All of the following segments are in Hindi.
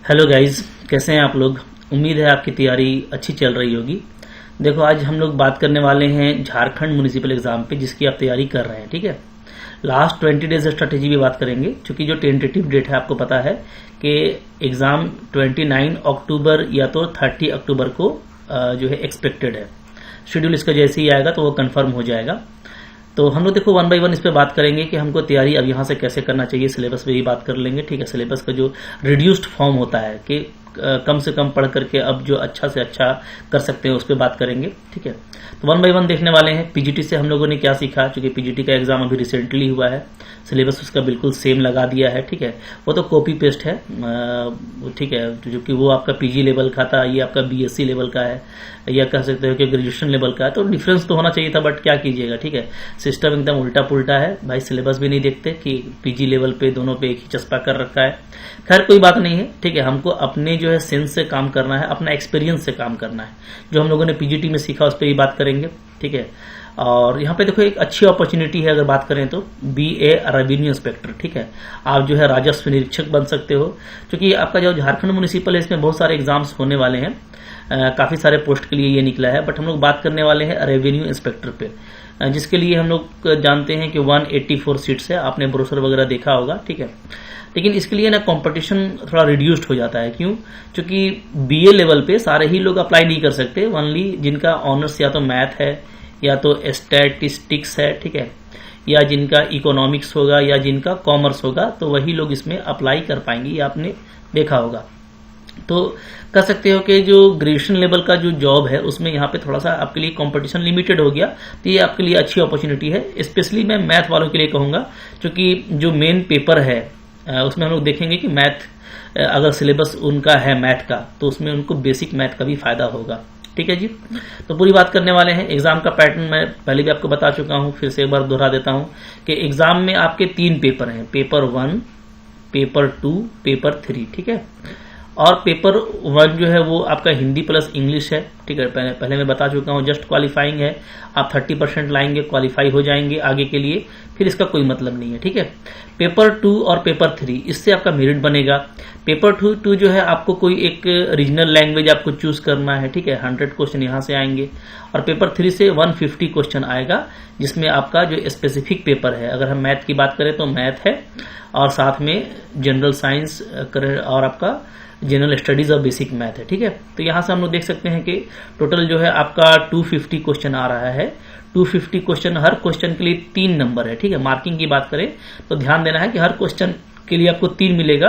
हेलो गाइज, कैसे हैं आप लोग। उम्मीद है आपकी तैयारी अच्छी चल रही होगी। देखो, आज हम लोग बात करने वाले हैं झारखंड म्युनिसिपल एग्जाम पे जिसकी आप तैयारी कर रहे हैं। ठीक है, लास्ट 20 डेज स्ट्रेटेजी भी बात करेंगे, क्योंकि जो टेंटेटिव डेट है आपको पता है कि एग्जाम 29 अक्टूबर या तो 30 अक्टूबर को जो है एक्सपेक्टेड है। शेड्यूल इसका जैसे ही आएगा तो वो कंफर्म हो जाएगा। तो हम लोग देखो वन बाय वन इस पे बात करेंगे कि हमको तैयारी अब यहाँ से कैसे करना चाहिए। सिलेबस पे भी बात कर लेंगे। ठीक है, सिलेबस का जो रिड्यूस्ड फॉर्म होता है कि कम से कम पढ़ करके अब जो अच्छा से अच्छा कर सकते हैं उस पर बात करेंगे। ठीक है, तो वन बाय वन देखने वाले हैं। पीजीटी से हम लोगों ने क्या सीखा, क्योंकि पीजीटी का एग्जाम अभी रिसेंटली हुआ है, सिलेबस उसका बिल्कुल सेम लगा दिया है। ठीक है, वो तो कॉपी पेस्ट है। ठीक है, जो कि वो आपका पीजी लेवल का था, ये आपका बीएससी लेवल का है, या कह सकते हो कि ग्रेजुएशन लेवल का है। तो डिफरेंस तो होना चाहिए था, बट क्या कीजिएगा। ठीक है, सिस्टम एकदम उल्टा पुल्टा है भाई। सिलेबस भी नहीं देखते कि पीजी लेवल पे दोनों पे एक ही चस्पा कर रखा है। खैर, कोई बात नहीं है। ठीक है, हमको अपने जो है सेंस से काम करना है, अपना एक्सपीरियंस से काम करना है। जो हम लोगों ने पीजीटी में सीखा उस पर ही बात करेंगे। ठीक है, और यहाँ पे देखो एक अच्छी अपॉर्चुनिटी है, अगर बात करें तो बीए रेवेन्यू इंस्पेक्टर। ठीक है, आप जो है राजस्व निरीक्षक बन सकते हो, क्योंकि आपका जो झारखंड म्युनिसिपल है इसमें बहुत सारे एग्जाम्स होने वाले हैं। काफी सारे पोस्ट के लिए ये निकला है, बट हम लोग बात करने वाले हैं रेवेन्यू इंस्पेक्टर पे, जिसके लिए हम लोग जानते हैं कि 184 सीट्स है। आपने ब्रोशर वगैरह देखा होगा। ठीक है, लेकिन इसके लिए ना कंपटीशन थोड़ा रिड्यूस्ड हो जाता है। क्यों? क्योंकि बीए लेवल पे सारे ही लोग अप्लाई नहीं कर सकते। ओनली जिनका ऑनर्स या तो मैथ है या तो स्टैटिस्टिक्स है, ठीक है, या जिनका इकोनॉमिक्स होगा या जिनका कॉमर्स होगा, तो वही लोग इसमें अप्लाई कर पाएंगे। ये आपने देखा होगा। तो कह सकते हो कि जो ग्रेजुएशन लेवल का जो जॉब है उसमें यहाँ पे थोड़ा सा आपके लिए कंपटीशन लिमिटेड हो गया, तो ये आपके लिए अच्छी अपॉर्चुनिटी है। स्पेशली मैं मैथ वालों के लिए कहूंगा, क्योंकि जो मेन पेपर है उसमें हम लोग देखेंगे कि मैथ, अगर सिलेबस उनका है मैथ का, तो उसमें उनको बेसिक मैथ का भी फायदा होगा। ठीक है जी, तो पूरी बात करने वाले हैं। एग्जाम का पैटर्न मैं पहले भी आपको बता चुका हूं, फिर से एक बार दोहरा देता हूं कि एग्जाम में आपके 3 पेपर हैं, पेपर 1, पेपर 2, पेपर 3। ठीक है, और पेपर 1 जो है वो आपका हिंदी प्लस इंग्लिश है। ठीक है, पहले मैं बता चुका हूं, जस्ट क्वालिफाइंग है। आप 30% लाएंगे, क्वालिफाई हो जाएंगे आगे के लिए, फिर इसका कोई मतलब नहीं है। ठीक है, पेपर 2 और पेपर 3 इससे आपका मेरिट बनेगा। पेपर 2 जो है आपको कोई एक रीजनल लैंग्वेज आपको चूज करना है। ठीक है, 100 क्वेश्चन यहां से आएंगे, और पेपर 3 से 150 क्वेश्चन आएगा, जिसमें आपका जो स्पेसिफिक पेपर है, अगर हम मैथ की बात करें तो मैथ है, और साथ में जनरल साइंस और आपका जनरल स्टडीज और बेसिक मैथ है। ठीक है, तो यहां से हम लोग देख सकते हैं कि टोटल जो है आपका 250 क्वेश्चन आ रहा है। 250 क्वेश्चन, हर क्वेश्चन के लिए 3 नंबर है। ठीक है, मार्किंग की बात करें तो ध्यान देना है कि हर क्वेश्चन के लिए आपको 3 मिलेगा,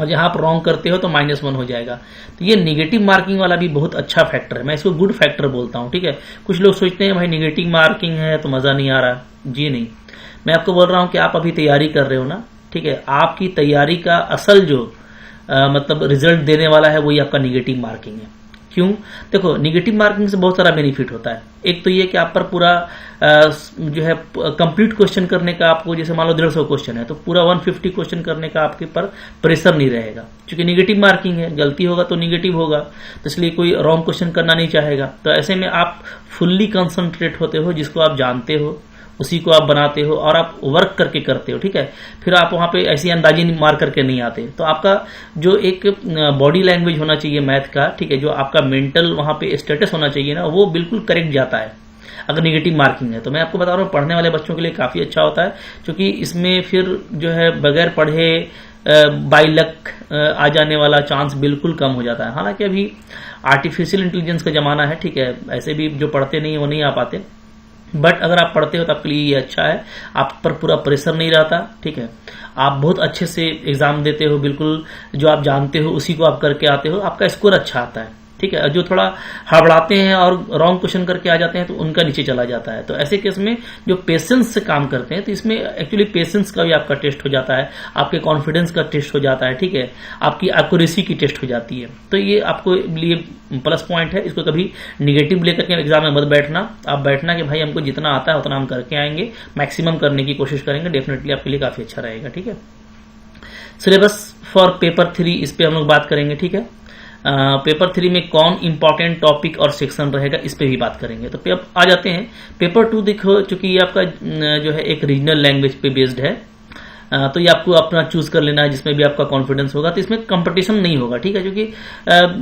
और जहां आप रॉन्ग करते हो तो -1 हो जाएगा। तो ये निगेटिव मार्किंग वाला भी बहुत अच्छा फैक्टर है, मैं इसको गुड फैक्टर बोलता हूं। ठीक है, कुछ लोग सोचते हैं भाई निगेटिव मार्किंग है तो मजा नहीं आ रहा। जी नहीं, मैं आपको बोल रहा हूं कि आप अभी तैयारी कर रहे हो ना। ठीक है, आपकी तैयारी का असल जो मतलब रिजल्ट देने वाला है वही आपका निगेटिव मार्किंग है। क्यों? देखो, निगेटिव मार्किंग से बहुत सारा बेनिफिट होता है। एक तो ये कि आप पर पूरा जो है कंप्लीट क्वेश्चन करने का, आपको जैसे मान लो 150 क्वेश्चन है तो पूरा 150 क्वेश्चन करने का आपके पर प्रेशर नहीं रहेगा, क्योंकि निगेटिव मार्किंग है। गलती होगा तो निगेटिव होगा, तो इसलिए कोई रॉन्ग क्वेश्चन करना नहीं चाहेगा। तो ऐसे में आप फुल्ली कंसंट्रेट होते हो, जिसको आप जानते हो उसी को आप बनाते हो, और आप वर्क करके करते हो। ठीक है, फिर आप वहां पे ऐसी अंदाजी मार करके नहीं आते। तो आपका जो एक बॉडी लैंग्वेज होना चाहिए मैथ का, ठीक है, जो आपका मेंटल वहां पे स्टेटस होना चाहिए ना, वो बिल्कुल करेक्ट जाता है अगर निगेटिव मार्किंग है। तो मैं आपको बता रहा हूँ, पढ़ने वाले बच्चों के लिए काफी अच्छा होता है, क्योंकि इसमें फिर जो है बगैर पढ़े बाय लक आ जाने वाला चांस बिल्कुल कम हो जाता है। हालांकि अभी आर्टिफिशियल इंटेलिजेंस का जमाना है। ठीक है, ऐसे भी जो पढ़ते नहीं है वो नहीं आ पाते, बट अगर आप पढ़ते हो तो आपके लिए ये अच्छा है, आप पर पूरा प्रेशर नहीं रहता। ठीक है, आप बहुत अच्छे से एग्जाम देते हो, बिल्कुल जो आप जानते हो उसी को आप करके आते हो, आपका स्कोर अच्छा आता है। ठीक है, जो थोड़ा हड़बड़ाते हैं और रॉन्ग क्वेश्चन करके आ जाते हैं तो उनका नीचे चला जाता है। तो ऐसे केस में जो पेशेंस से काम करते हैं, तो इसमें एक्चुअली पेशेंस का भी आपका टेस्ट हो जाता है, आपके कॉन्फिडेंस का टेस्ट हो जाता है। ठीक है, आपकी एक्यूरेसी की टेस्ट हो जाती है। तो ये आपको लिए प्लस पॉइंट है। इसको कभी निगेटिव लेकर के एग्जाम में मत बैठना। आप बैठना कि भाई हमको जितना आता है उतना हम करके आएंगे, मैक्सिमम करने की कोशिश करेंगे, डेफिनेटली आपके लिए काफी अच्छा रहेगा। ठीक है, सिलेबस फॉर पेपर 3 इस पे हम लोग बात करेंगे। ठीक है, पेपर 3 में कौन इंपॉर्टेंट टॉपिक और सेक्शन रहेगा इस पे भी बात करेंगे। तो अब आ जाते हैं पेपर 2। देखो, चूंकि ये आपका जो है एक रीजनल लैंग्वेज पे बेस्ड है, तो ये आपको अपना चूज कर लेना है जिसमें भी आपका कॉन्फिडेंस होगा। तो इसमें कंपटीशन नहीं होगा, ठीक है, क्योंकि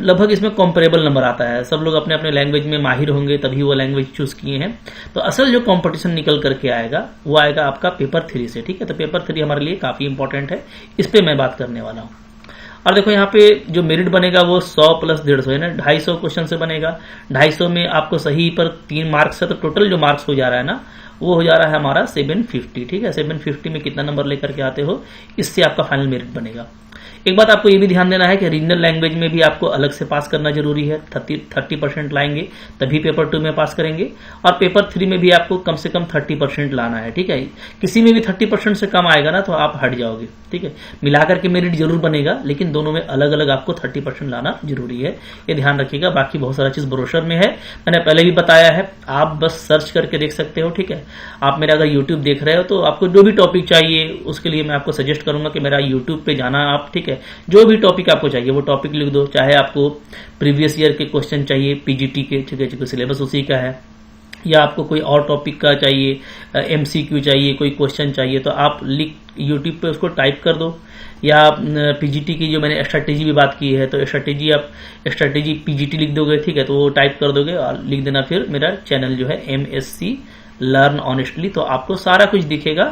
लगभग इसमें कंपेरेबल नंबर आता है, सब लोग अपने अपने लैंग्वेज में माहिर होंगे तभी वो लैंग्वेज चूज किए हैं। तो असल जो कंपटीशन निकल करके आएगा वो आएगा आपका पेपर 3 से, ठीक है। तो पेपर 3 हमारे लिए काफी इंपॉर्टेंट है, इस पे मैं बात करने वाला हूँ। और देखो यहाँ पे जो मेरिट बनेगा वो 100 + 150 है ना, 250 क्वेश्चन से बनेगा। 250 में आपको सही पर 3 मार्क्स है, तो टोटल जो मार्क्स हो जा रहा है ना वो हो जा रहा है हमारा 750, ठीक है। 750 में कितना नंबर लेकर के आते हो, इससे आपका फाइनल मेरिट बनेगा। एक बात आपको ये भी ध्यान देना है कि रीजनल लैंग्वेज में भी आपको अलग से पास करना जरूरी है। 30% लाएंगे तभी पेपर 2 में पास करेंगे, और पेपर 3 में भी आपको कम से कम 30% लाना है, ठीक है। किसी में भी 30% से कम आएगा ना तो आप हट जाओगे, ठीक है। मिलाकर के मेरिट जरूर बनेगा, लेकिन दोनों में अलग अलग आपको 30% लाना जरूरी है, ये ध्यान रखिएगा। बाकी बहुत सारा चीज ब्रोशर में है, मैंने पहले भी बताया है, आप बस सर्च करके देख सकते हो, ठीक है। आप मेरा अगर यूट्यूब देख रहे हो तो आपको जो भी टॉपिक चाहिए उसके लिए मैं आपको सजेस्ट करूंगा कि मेरा यूट्यूब पे जाना आप, ठीक है। जो भी टॉपिक आपको चाहिए वो टॉपिक लिख दो, चाहे आपको प्रीवियस ईयर के क्वेश्चन चाहिए पीजीटी के, ठीक है, क्योंकि सिलेबस उसी का है, या आपको कोई और टॉपिक का चाहिए, एमसीक्यू चाहिए, कोई क्वेश्चन चाहिए, तो आप लिख यूट्यूब पे उसको टाइप कर दो। या पीजीटी की जो मैंने स्ट्रैटेजी भी बात की है, तो स्ट्रैटेजी आप स्ट्रैटेजी पीजीटी लिख दोगे, ठीक है, तो वो टाइप कर दोगे और लिख देना फिर मेरा चैनल जो है MSc लर्न ऑनेस्टली, तो आपको सारा कुछ दिखेगा।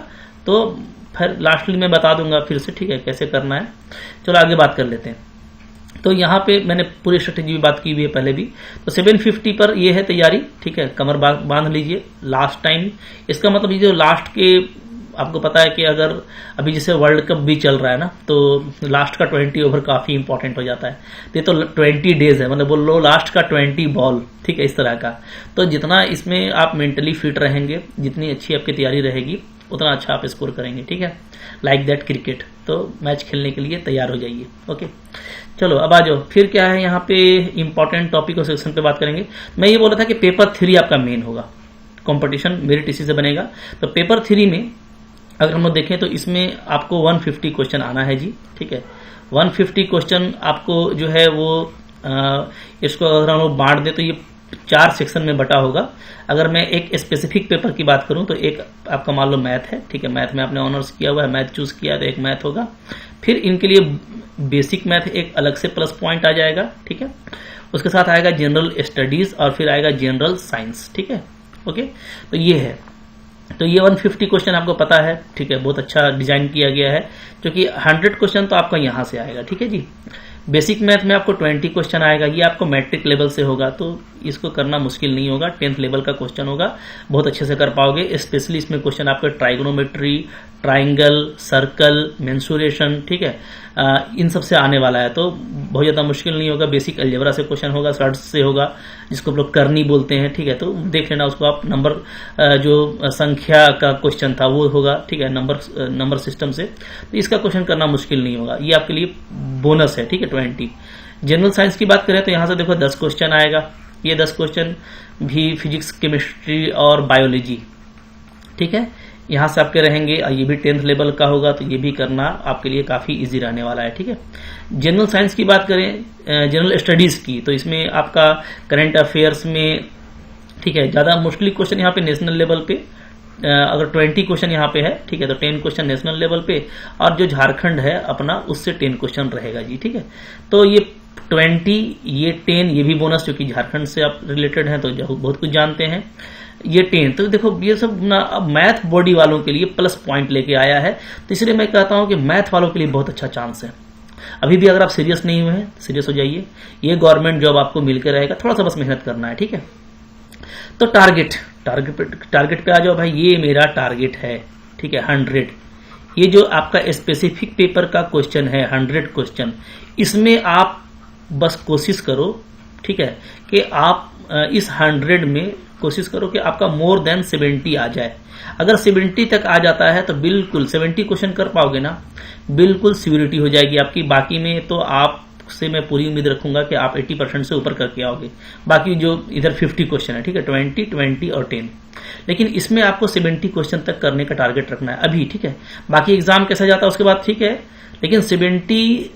तो फिर लास्टली मैं बता दूंगा फिर से, ठीक है, कैसे करना है। चलो आगे बात कर लेते हैं। तो यहाँ पे मैंने पूरी स्ट्रेटेजी भी बात की हुई है पहले भी। तो 750 पर ये है तैयारी, ठीक है, कमर बांध लीजिए। लास्ट टाइम इसका मतलब ये जो लास्ट के, आपको पता है कि अगर अभी जैसे वर्ल्ड कप भी चल रहा है ना, तो लास्ट का 20 ओवर काफी इंपॉर्टेंट हो जाता है। ये तो 20 डेज है, मतलब बोलो लास्ट का 20 बॉल, ठीक है, इस तरह का। तो जितना इसमें आप मेंटली फिट रहेंगे, जितनी अच्छी आपकी तैयारी रहेगी, उतना अच्छा आप स्कोर करेंगे, ठीक है। लाइक दैट क्रिकेट, तो मैच खेलने के लिए तैयार हो जाइए। ओके, चलो अब आ जाओ। फिर क्या है यहाँ पे इंपॉर्टेंट टॉपिक और सेक्शन पे बात करेंगे। मैं ये बोल रहा था कि पेपर 3 आपका मेन होगा, कंपटीशन मेरिट इसी से बनेगा। तो पेपर 3 में अगर हम लोग देखें तो इसमें आपको 150 क्वेश्चन आना है जी, ठीक है। 150 क्वेश्चन आपको जो है वो इसको अगर हम लोग बांट दें तो ये 4 सेक्शन में बटा होगा। अगर मैं एक स्पेसिफिक पेपर की बात करूं तो एक आपका मान लो मैथ है, ठीक है, मैथ में आपने ऑनर्स किया हुआ है, मैथ चूज किया है तो एक मैथ होगा। फिर इनके लिए बेसिक मैथ एक अलग से प्लस पॉइंट आ जाएगा, ठीक है। उसके साथ आएगा जनरल स्टडीज और फिर आएगा जनरल साइंस, ठीक है। ओके, तो ये है। तो ये 150 क्वेश्चन आपको पता है, ठीक है, बहुत अच्छा डिजाइन किया गया है, क्योंकि 100 क्वेश्चन तो आपका यहां से आएगा, ठीक है जी। बेसिक मैथ में आपको 20 क्वेश्चन आएगा, ये आपको मैट्रिक लेवल से होगा, तो इसको करना मुश्किल नहीं होगा। 10th लेवल का क्वेश्चन होगा, बहुत अच्छे से कर पाओगे। स्पेशली इसमें क्वेश्चन आपके ट्राइगोनोमेट्री, ट्राइंगल, सर्कल, मेंसुरेशन, ठीक है, इन सब से आने वाला है, तो बहुत ज्यादा मुश्किल नहीं होगा। बेसिक अलजेब्रा से क्वेश्चन होगा, सर्ट्स से होगा, जिसको लोग करनी बोलते हैं, ठीक है, तो देख लेना उसको आप। नंबर जो संख्या का क्वेश्चन था वो होगा, ठीक है, नंबर सिस्टम से, तो इसका क्वेश्चन करना मुश्किल नहीं होगा, ये आपके लिए बोनस है, ठीक है। 20 जनरल साइंस की बात करें तो यहां से देखो 10 क्वेश्चन आएगा। ये 10 क्वेश्चन भी फिजिक्स, केमिस्ट्री और बायोलॉजी, ठीक है, यहां से आपके रहेंगे। ये भी 10th लेवल का होगा, तो ये भी करना आपके लिए काफी इजी रहने वाला है, ठीक है। जनरल साइंस की बात करें, जनरल स्टडीज की, तो इसमें आपका करंट अफेयर्स में, ठीक है, ज्यादा मोस्टली क्वेश्चन यहाँ पे नेशनल लेवल पे, अगर 20 क्वेश्चन यहाँ पे है, ठीक है, तो 10 क्वेश्चन नेशनल लेवल पे, और जो झारखंड है अपना उससे 10 क्वेश्चन रहेगा जी, ठीक है। तो ये 20, ये 10, ये भी बोनस, क्योंकि झारखंड से आप रिलेटेड हैं तो बहुत कुछ जानते हैं। ये 10, तो देखो ये सब ना अब मैथ बॉडी वालों के लिए प्लस पॉइंट लेके आया है, तो इसलिए मैं कहता हूं कि मैथ वालों के लिए बहुत अच्छा चांस है। अभी भी अगर आप सीरियस नहीं हुए हैं, सीरियस हो जाइए, ये गवर्नमेंट जॉब आपको मिलकर रहेगा, थोड़ा सा बस मेहनत करना है, ठीक है। तो टारगेट पे आ जाओ भाई, ये मेरा टारगेट है, ठीक है, 100। ये जो आपका स्पेसिफिक पेपर का क्वेश्चन है 100 क्वेश्चन, इसमें आप बस कोशिश करो, ठीक है, कि आप इस 100 में कोशिश करो कि आपका मोर देन 70 आ जाए। अगर 70 तक आ जाता है तो बिल्कुल 70 क्वेश्चन कर पाओगे ना, बिल्कुल सिक्योरिटी हो जाएगी आपकी। बाकी में तो आपसे मैं पूरी उम्मीद रखूंगा कि आप 80% से ऊपर करके आओगे। बाकी जो इधर 50 क्वेश्चन है, ठीक है, 20 और 10, लेकिन इसमें आपको 70 क्वेश्चन तक करने का टारगेट रखना है अभी, ठीक है। बाकी एग्जाम कैसा जाता है उसके बाद ठीक है, लेकिन 70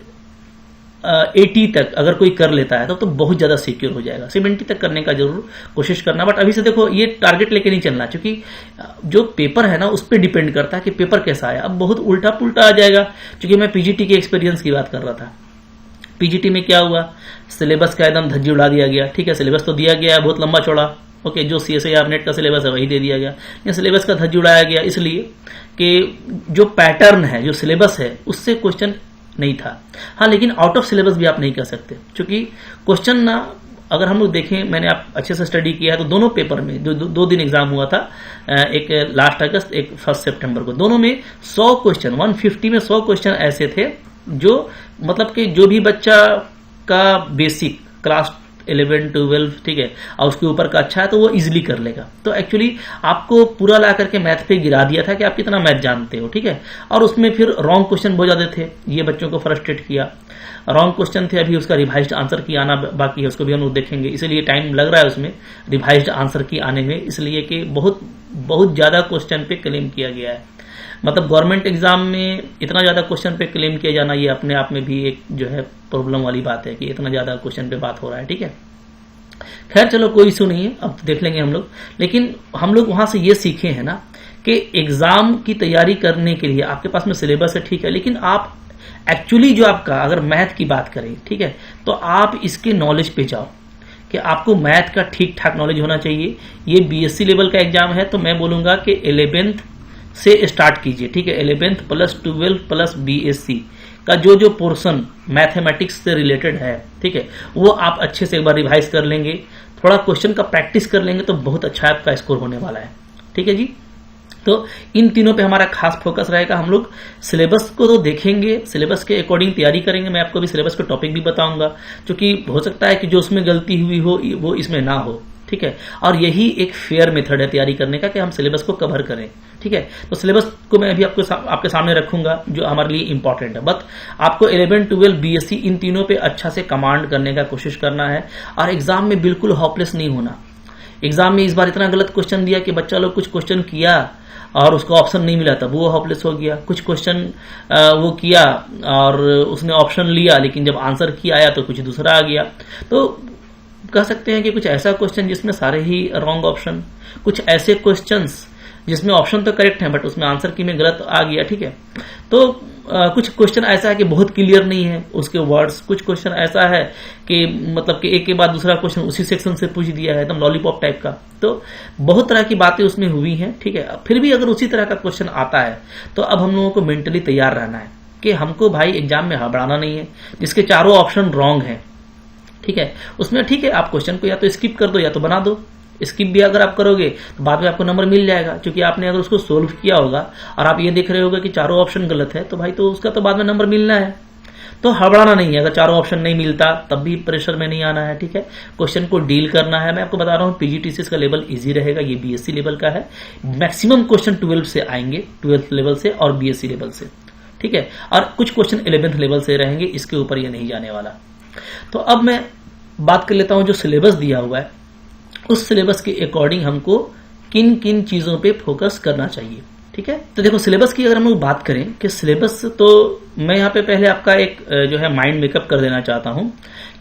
80 तक अगर कोई कर लेता है तो बहुत ज्यादा सिक्योर हो जाएगा। 70 तक करने का जरूर कोशिश करना, बट अभी से देखो ये टारगेट लेके नहीं चलना, क्योंकि जो पेपर है ना उस पर डिपेंड करता है कि पेपर कैसा आया। अब बहुत उल्टा पुल्टा आ जाएगा, क्योंकि मैं पीजीटी के एक्सपीरियंस की बात कर रहा था। पीजीटी में क्या हुआ, सिलेबस का एकदम धज्जी उड़ा दिया गया। ठीक है, सिलेबस तो दिया गया है बहुत लंबा चौड़ा, ओके, जो CSIR नेट का सिलेबस है वही दे दिया गया। ये सिलेबस का धज्जी उड़ाया गया इसलिए कि जो पैटर्न है, जो सिलेबस है, उससे क्वेश्चन नहीं था। हाँ, लेकिन आउट ऑफ सिलेबस भी आप नहीं कर सकते, क्योंकि क्वेश्चन ना, अगर हम लोग देखें, मैंने आप अच्छे से स्टडी किया है तो दोनों पेपर में जो 2 दिन एग्जाम हुआ था, एक लास्ट अगस्त, एक 1 सितंबर को, दोनों में 100 क्वेश्चन, 150 में 100 क्वेश्चन ऐसे थे जो मतलब कि जो भी बच्चा का बेसिक क्लास 11, 12, ठीक है, और उसके ऊपर का अच्छा है तो वो इजीली कर लेगा। तो एक्चुअली आपको पूरा ला करके मैथ पे गिरा दिया था कि आप कितना मैथ जानते हो, ठीक है, और उसमें फिर रॉन्ग क्वेश्चन बहुत ज्यादा थे, ये बच्चों को फ्रस्ट्रेट किया। रॉन्ग क्वेश्चन थे, अभी उसका रिवाइज्ड आंसर की आना बाकी है, उसको भी हम लोग देखेंगे, इसलिए टाइम लग रहा है उसमें रिवाइज्ड आंसर की आने में, इसलिए कि बहुत ज्यादा क्वेश्चन पे क्लेम किया गया है। मतलब गवर्नमेंट एग्जाम में इतना ज्यादा क्वेश्चन पे क्लेम किया जाना, ये अपने आप में भी एक जो है प्रॉब्लम वाली बात है कि इतना ज्यादा क्वेश्चन पे बात हो रहा है। ठीक है, खैर चलो कोई इशू नहीं है, अब देख लेंगे हम लोग। लेकिन हम लोग वहां से ये सीखे हैं ना कि एग्जाम की तैयारी करने के लिए आपके पास में सिलेबस है, ठीक है, लेकिन आप एक्चुअली जो आपका, अगर मैथ की बात करें, ठीक है, तो आप इसके नॉलेज पे जाओ कि आपको मैथ का ठीक ठाक नॉलेज होना चाहिए। ये BSc लेवल का एग्जाम है, तो मैं बोलूंगा कि 11th से स्टार्ट कीजिए। ठीक है, 11th प्लस 12 प्लस BSc का जो पोर्शन मैथमेटिक्स से रिलेटेड है, ठीक है, वो आप अच्छे से एक बार रिवाइज कर लेंगे, थोड़ा क्वेश्चन का प्रैक्टिस कर लेंगे तो बहुत अच्छा आपका स्कोर होने वाला है। ठीक है जी, तो इन तीनों पे हमारा खास फोकस रहेगा। हम लोग सिलेबस को तो देखेंगे, सिलेबस के अकॉर्डिंग तैयारी करेंगे। मैं आपको भी सिलेबस के टॉपिक भी बताऊंगा, क्योंकि हो सकता है कि जो उसमें गलती हुई हो वो इसमें ना हो। ठीक है, और यही एक फेयर मेथड है तैयारी करने का कि हम सिलेबस को कवर करें। ठीक है, तो सिलेबस को मैं अभी आपके सामने रखूंगा जो हमारे लिए इंपॉर्टेंट है। बट आपको 11, 12, BSc इन तीनों पे अच्छा से कमांड करने का कोशिश करना है, और एग्जाम में बिल्कुल होपलेस नहीं होना। एग्जाम में इस बार इतना गलत क्वेश्चन दिया कि बच्चा लोग कुछ क्वेश्चन किया और उसको ऑप्शन नहीं मिला, तब वो होपलेस हो गया। कुछ क्वेश्चन वो किया और उसने ऑप्शन लिया, लेकिन जब आंसर की आया तो कुछ दूसरा आ गया। तो कह सकते हैं कि कुछ ऐसा क्वेश्चन जिसमें सारे ही रॉन्ग ऑप्शन, कुछ ऐसे क्वेश्चंस जिसमें ऑप्शन तो करेक्ट है बट उसमें आंसर की में गलत आ गया। ठीक है, तो कुछ क्वेश्चन ऐसा है कि बहुत क्लियर नहीं है उसके वर्ड्स, कुछ क्वेश्चन ऐसा है कि मतलब कि एक के बाद दूसरा क्वेश्चन उसी सेक्शन से पूछ दिया है, एकदम लॉलीपॉप टाइप का। तो बहुत तरह की बातें उसमें हुई हैं। ठीक है, फिर भी अगर उसी तरह का क्वेश्चन आता है तो अब हम लोगों को मेंटली तैयार रहना है कि हमको भाई एग्जाम में हड़बड़ाना नहीं है। जिसके चारों ऑप्शन रॉन्ग है, ठीक है, उसमें ठीक है, आप क्वेश्चन को या तो स्किप कर दो या तो बना दो। स्किप भी अगर आप करोगे तो बाद में आपको नंबर मिल जाएगा, क्योंकि आपने अगर उसको सोल्व किया होगा और आप ये देख रहे होगे कि चारों ऑप्शन गलत है, तो भाई तो उसका तो बाद में नंबर मिलना है। तो हड़बड़ाना नहीं है, अगर चारों ऑप्शन नहीं मिलता तब भी प्रेशर में नहीं आना है। ठीक है, क्वेश्चन को डील करना है। मैं आपको बता रहा हूँ PGTCS का लेवल इजी रहेगा, ये BSc लेवल का है। मैक्सिमम क्वेश्चन 12 से आएंगे, 12th लेवल से और BSc लेवल से। ठीक है, और कुछ क्वेश्चन 11th लेवल से रहेंगे, इसके ऊपर ये नहीं जाने वाला। तो अब मैं बात कर लेता हूं जो सिलेबस दिया हुआ है, उस सिलेबस के अकॉर्डिंग हमको किन किन चीजों पे फोकस करना चाहिए। ठीक है, तो देखो सिलेबस की अगर हम लोग बात करें कि सिलेबस, तो मैं यहाँ पे पहले आपका एक जो है माइंड मेकअप कर देना चाहता हूं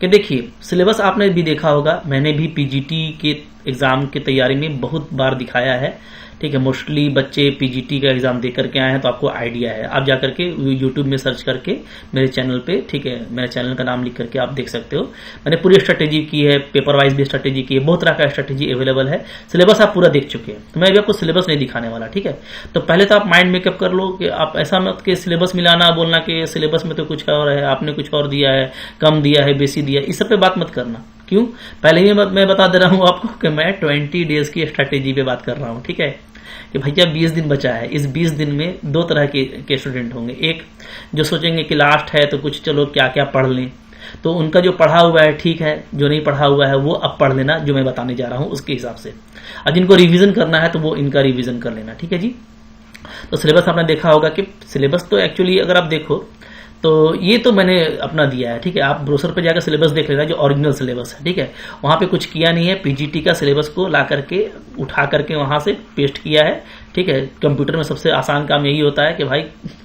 कि देखिए सिलेबस आपने भी देखा होगा, मैंने भी PGT के एग्जाम की तैयारी में बहुत बार दिखाया है। ठीक है, मोस्टली बच्चे PGT का एग्जाम दे करके आए हैं, तो आपको आइडिया है। आप जाकर के यूट्यूब में सर्च करके मेरे चैनल पे, ठीक है, मेरे चैनल का नाम लिख करके आप देख सकते हो। मैंने पूरी स्ट्रेटेजी की है, पेपर वाइज भी स्ट्रेटेजी की है, बहुत तरह का स्ट्रेटेजी अवेलेबल है। सिलेबस आप पूरा देख चुके हैं, तो मैं अभी आपको सिलेबस नहीं दिखाने वाला। ठीक है, तो पहले तो आप माइंड मेकअप कर लो कि आप ऐसा मत कि सिलेबस मिलाना, बोलना कि सिलेबस में तो कुछ और है, आपने कुछ और दिया है, कम दिया है, बेसी दिया है, इस सब पे बात मत करना। क्यों? पहले ही मैं बता दे रहा हूं आपको कि मैं 20 डेज की स्ट्रेटेजी पे बात कर रहा हूं। ठीक है, कि भैया 20 दिन बचा है, इस 20 दिन में 2 तरह के स्टूडेंट होंगे। एक जो सोचेंगे कि लास्ट है तो कुछ चलो क्या क्या पढ़ लें, तो उनका जो पढ़ा हुआ है ठीक है, जो नहीं पढ़ा हुआ है वो अब पढ़ लेना, जो मैं बताने जा रहा हूं उसके हिसाब से। और जिनको रिवीजन करना है तो वो इनका रिवीजन कर लेना। ठीक है जी, तो सिलेबस आपने देखा होगा कि सिलेबस तो एक्चुअली अगर आप देखो तो ये तो मैंने अपना दिया है। ठीक है, आप ब्रोशर पे जाकर सिलेबस देख लेना, जो ओरिजिनल सिलेबस है। ठीक है, वहां पे कुछ किया नहीं है, PGT का सिलेबस को ला करके उठा करके वहां से पेस्ट किया है ठीक है, कंप्यूटर में सबसे आसान काम यही होता है कि भाई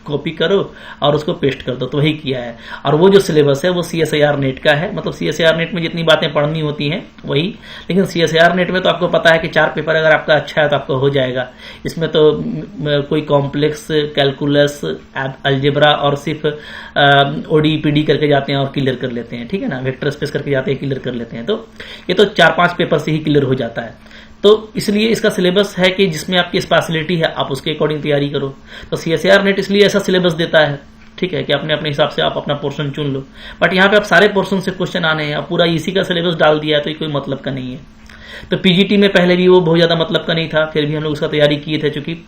कॉपी करो और उसको पेस्ट कर दो, तो वही किया है। और वो जो सिलेबस है वो CSIR नेट का है, मतलब CSIR नेट में जितनी बातें पढ़नी होती हैं वही, लेकिन CSIR नेट में तो आपको पता है कि 4 पेपर अगर आपका अच्छा है तो आपको हो जाएगा। इसमें तो कोई कॉम्प्लेक्स कैलकुलस, अलजेब्रा और सिर्फ ODPD करके जाते हैं और क्लियर कर लेते हैं, ठीक है ना, वेक्टर स्पेस करके जाते हैं, क्लियर कर लेते हैं। तो ये तो 4-5 पेपर से ही क्लियर हो जाता है। तो इसलिए इसका सिलेबस है कि जिसमें आपकी स्पेशलिटी है आप उसके अकॉर्डिंग तैयारी करो। तो CSIR नेट इसलिए ऐसा सिलेबस देता है, ठीक है, कि अपने अपने हिसाब से आप अपना पोर्शन चुन लो। बट यहाँ पे आप सारे पोर्शन से क्वेश्चन आने हैं, आप पूरा इसी का सिलेबस डाल दिया है तो ये कोई मतलब का नहीं है। तो PGT में पहले भी वो बहुत ज्यादा मतलब का नहीं था, फिर भी हम लोग उसका तैयारी किए थे, चूंकि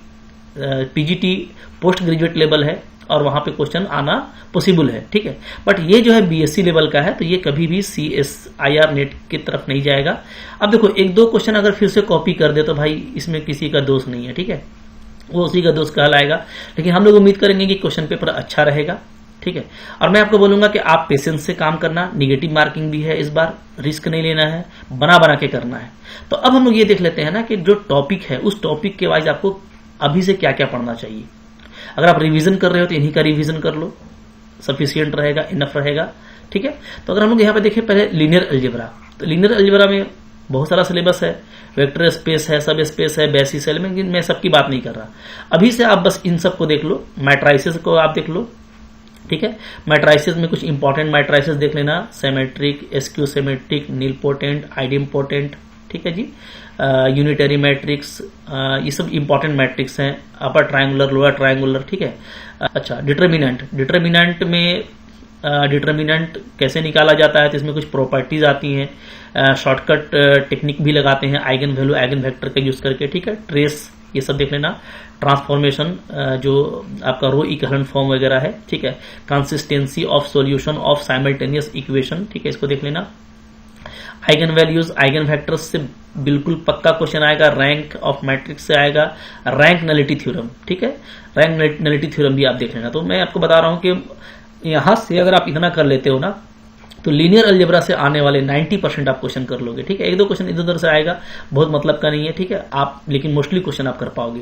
PGT पोस्ट ग्रेजुएट लेवल है और वहां पे क्वेश्चन आना पॉसिबल है, ठीक है। बट ये जो है BSc लेवल का है तो ये कभी भी CSIR नेट की तरफ नहीं जाएगा। अब देखो 1-2 क्वेश्चन अगर फिर से कॉपी कर दे तो भाई इसमें किसी का दोष नहीं है, ठीक है, वो उसी का दोष कहलाएगा। लेकिन हम लोग उम्मीद करेंगे कि क्वेश्चन पेपर अच्छा रहेगा, ठीक है। और मैं आपको बोलूंगा कि आप पेशेंस से काम करना, निगेटिव मार्किंग भी है इस बार, रिस्क नहीं लेना है, बना बना के करना है। तो अब हम लोग ये देख लेते हैं ना कि जो टॉपिक है उस टॉपिक के वाइज आपको अभी से क्या क्या पढ़ना चाहिए। अगर आप रिवीजन कर रहे हो तो इन्हीं का रिवीजन कर लो, सफिशियंट रहेगा, इनफ रहेगा, ठीक है। तो अगर हम लोग यहाँ पे देखें पहले लीनियर अलजेब्रा, तो लीनियर अलजेब्रा में बहुत सारा सिलेबस है, वेक्टर स्पेस है, सब स्पेस है, बेसिस है, लेकिन मैं सबकी बात नहीं कर रहा। अभी से आप बस इन सब को देख लो, मैट्राइसिस को आप देख लो, ठीक है। मैट्राइसिस में कुछ इंपॉर्टेंट मैट्राइसिस देख लेना, symmetric, SQ symmetric, nilpotent, idempotent, ठीक है जी, यूनिटरी मैट्रिक्स, ये सब इंपॉर्टेंट मैट्रिक्स हैं, अपर ट्रायंगुलर, लोअर ट्रायंगुलर, ठीक है। अच्छा, डिटर्मिनेंट में डिटर्मिनेंट कैसे निकाला जाता है तो इसमें कुछ प्रॉपर्टीज आती हैं, शॉर्टकट टेक्निक भी लगाते हैं आइगन वैल्यू आइगन वेक्टर का यूज करके, ठीक है। ट्रेस ये सब देख लेना, ट्रांसफॉर्मेशन जो आपका रो इक्विवेलेंट फॉर्म वगैरह है, ठीक है। Consistency of solution of simultaneous equation, ठीक है, इसको देख लेना। आइगन वैल्यूज आइगन वेक्टर्स से बिल्कुल पक्का क्वेश्चन आएगा, रैंक ऑफ मैट्रिक्स से आएगा, रैंक नलिटी थ्योरम, ठीक है, रैंक नलिटी थ्योरम भी आप देख लेना। तो मैं आपको बता रहा हूं कि यहां से अगर आप इतना कर लेते हो ना तो लीनियर अलजेब्रा से आने वाले 90% आप क्वेश्चन कर लोगे, ठीक है। 1-2 क्वेश्चन इधर उधर से आएगा, बहुत मतलब का नहीं है, ठीक है, आप लेकिन मोस्टली क्वेश्चन आप कर पाओगे।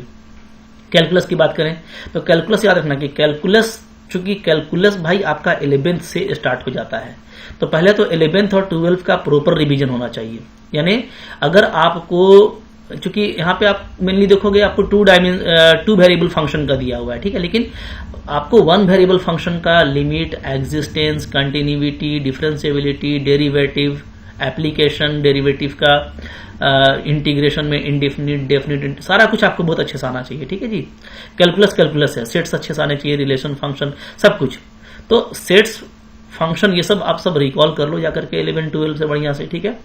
कैलकुलस की बात करें तो कैलकुलस याद रखना कि कैलकुलस, चूंकि कैलकुलस भाई आपका 11th से स्टार्ट हो जाता है, तो पहले तो 11th और 12th का प्रॉपर रिवीजन होना चाहिए। यानी अगर आपको, चूंकि यहाँ पे आप मेनली देखोगे आपको 2 वेरिएबल फंक्शन का दिया हुआ है, ठीक है, लेकिन आपको 1 वेरिएबल फंक्शन का limit, existence, continuity, differentiability, derivative, application derivative का, इंटीग्रेशन में इंडेफिनिट, डेफिनिट, सारा कुछ आपको बहुत अच्छे से आना चाहिए, ठीक है जी। कैलकुलस है, सेट्स अच्छे से आने चाहिए, रिलेशन, फंक्शन, सब कुछ। तो सेट्स, फंक्शन, ये सब आप सब रिकॉल कर लो जाकर के 11-12 से बढ़िया से, ठीक है।